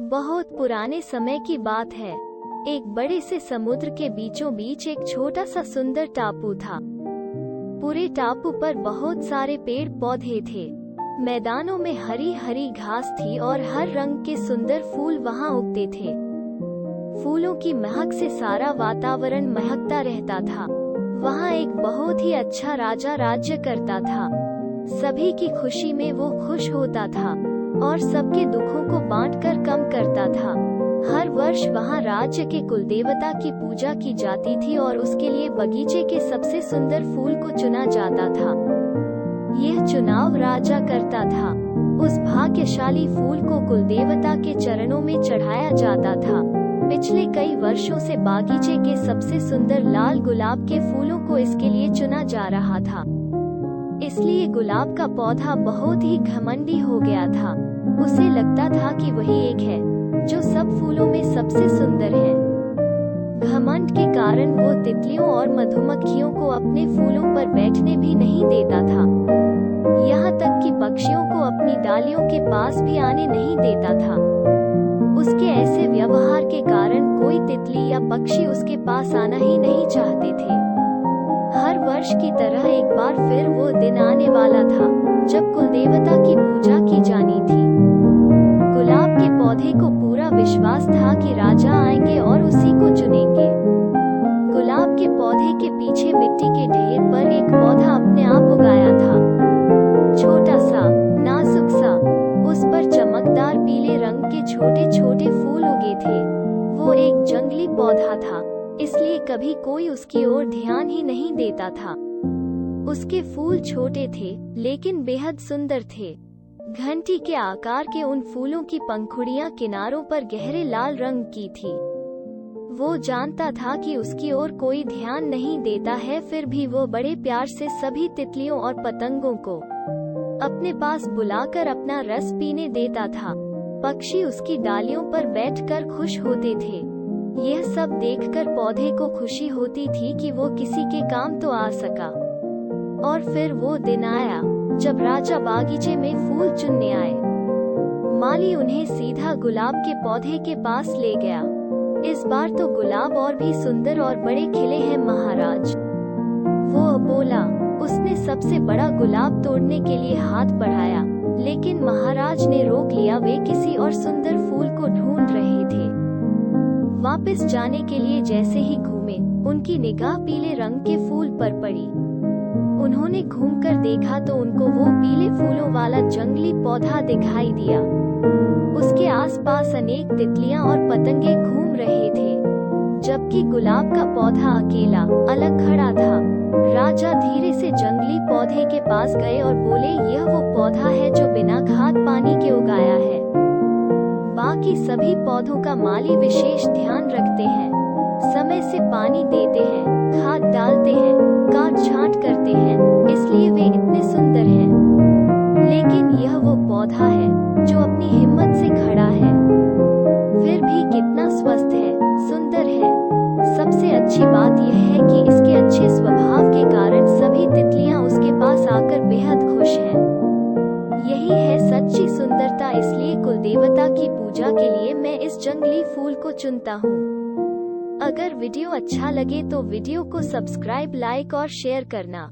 बहुत पुराने समय की बात है। एक बड़े से समुद्र के बीचों बीच एक छोटा सा सुंदर टापू था। पूरे टापू पर बहुत सारे पेड़ पौधे थे। मैदानों में हरी हरी घास थी और हर रंग के सुंदर फूल वहां उगते थे। फूलों की महक से सारा वातावरण महकता रहता था। वहां एक बहुत ही अच्छा राजा राज्य करता था। सभी की खुशी में वो खुश होता था और सबके दुखों को बांटकर कम करता था। हर वर्ष वहां राज्य के कुलदेवता की पूजा की जाती थी और उसके लिए बगीचे के सबसे सुंदर फूल को चुना जाता था। यह चुनाव राजा करता था। उस भाग्यशाली फूल को कुलदेवता के चरणों में चढ़ाया जाता था। पिछले कई वर्षों से बागीचे के सबसे सुंदर लाल गुलाब के फूलों को इसके लिए चुना जा रहा था। इसलिए गुलाब का पौधा बहुत ही घमंडी हो गया था। उसे लगता था कि वही एक है जो सब फूलों में सबसे सुंदर है। घमंड के कारण वो तितलियों और मधुमक्खियों को अपने फूलों पर बैठने भी नहीं देता था। यहाँ तक कि पक्षियों को अपनी डालियों के पास भी आने नहीं देता था। उसके ऐसे व्यवहार के कारण कोई तितली या पक्षी उसके पास आना ही नहीं चाहते थे। हर वर्ष की तरह एक बार फिर वो दिन आने वाला था जब कुलदेवता की पूजा की जानी थी। गुलाब के पौधे को पूरा विश्वास था कि राजा आएंगे और उसी को चुनेंगे। गुलाब के पौधे के पीछे मिट्टी के ढेर पर एक पौधा अपने आप उगाया था। छोटा सा, नाजुक सा, उस पर चमकदार पीले रंग के छोटे छोटे फूल उगे थे। वो एक जंगली पौधा था, इसलिए कभी कोई उसकी ओर ध्यान ही नहीं देता था। उसके फूल छोटे थे लेकिन बेहद सुंदर थे। घंटी के आकार के उन फूलों की पंखुड़ियां किनारों पर गहरे लाल रंग की थी। वो जानता था कि उसकी ओर कोई ध्यान नहीं देता है, फिर भी वो बड़े प्यार से सभी तितलियों और पतंगों को अपने पास बुलाकर अपना रस पीने देता था। पक्षी उसकी डालियों पर बैठकर खुश होते थे। यह सब देखकर पौधे को खुशी होती थी कि वो किसी के काम तो आ सका। और फिर वो दिन आया जब राजा बागीचे में फूल चुनने आए। माली उन्हें सीधा गुलाब के पौधे के पास ले गया। इस बार तो गुलाब और भी सुंदर और बड़े खिले हैं महाराज, वो बोला। उसने सबसे बड़ा गुलाब तोड़ने के लिए हाथ बढ़ाया, लेकिन महाराज ने रोक लिया। वे किसी और सुंदर फूल को ढूंढ रहे थे। वापस जाने के लिए जैसे ही घूमे, उनकी निगाह पीले रंग के फूल पर पड़ी। उन्होंने घूमकर देखा तो उनको वो पीले फूलों वाला जंगली पौधा दिखाई दिया। उसके आसपास अनेक तितलियां और पतंगे घूम रहे थे, जबकि गुलाब का पौधा अकेला अलग खड़ा था। राजा धीरे से जंगली पौधे के पास गए और बोले, यह वो पौधा है जो बिना खाद पानी के उगाया है। बाकी सभी पौधों का माली विशेष ध्यान रखते हैं, समय से पानी देते हैं, खाद डालते हैं, काट छांट करते हैं, इसलिए वे इतने सुंदर हैं। लेकिन यह वो पौधा है जो अपनी हिम्मत से खड़ा है, फिर भी कितना स्वस्थ है, सुंदर है। सबसे अच्छी बात यह है कि इसके अच्छे स्वभाव के कारण सभी तितलियां उसके पास आकर बेहद खुश हैं। यही है सच्ची सुंदरता, इसलिए कुलदेवता की पूजा के लिए मैं इस जंगली फूल को चुनता हूँ। अगर वीडियो अच्छा लगे तो वीडियो को सब्सक्राइब, लाइक और शेयर करना।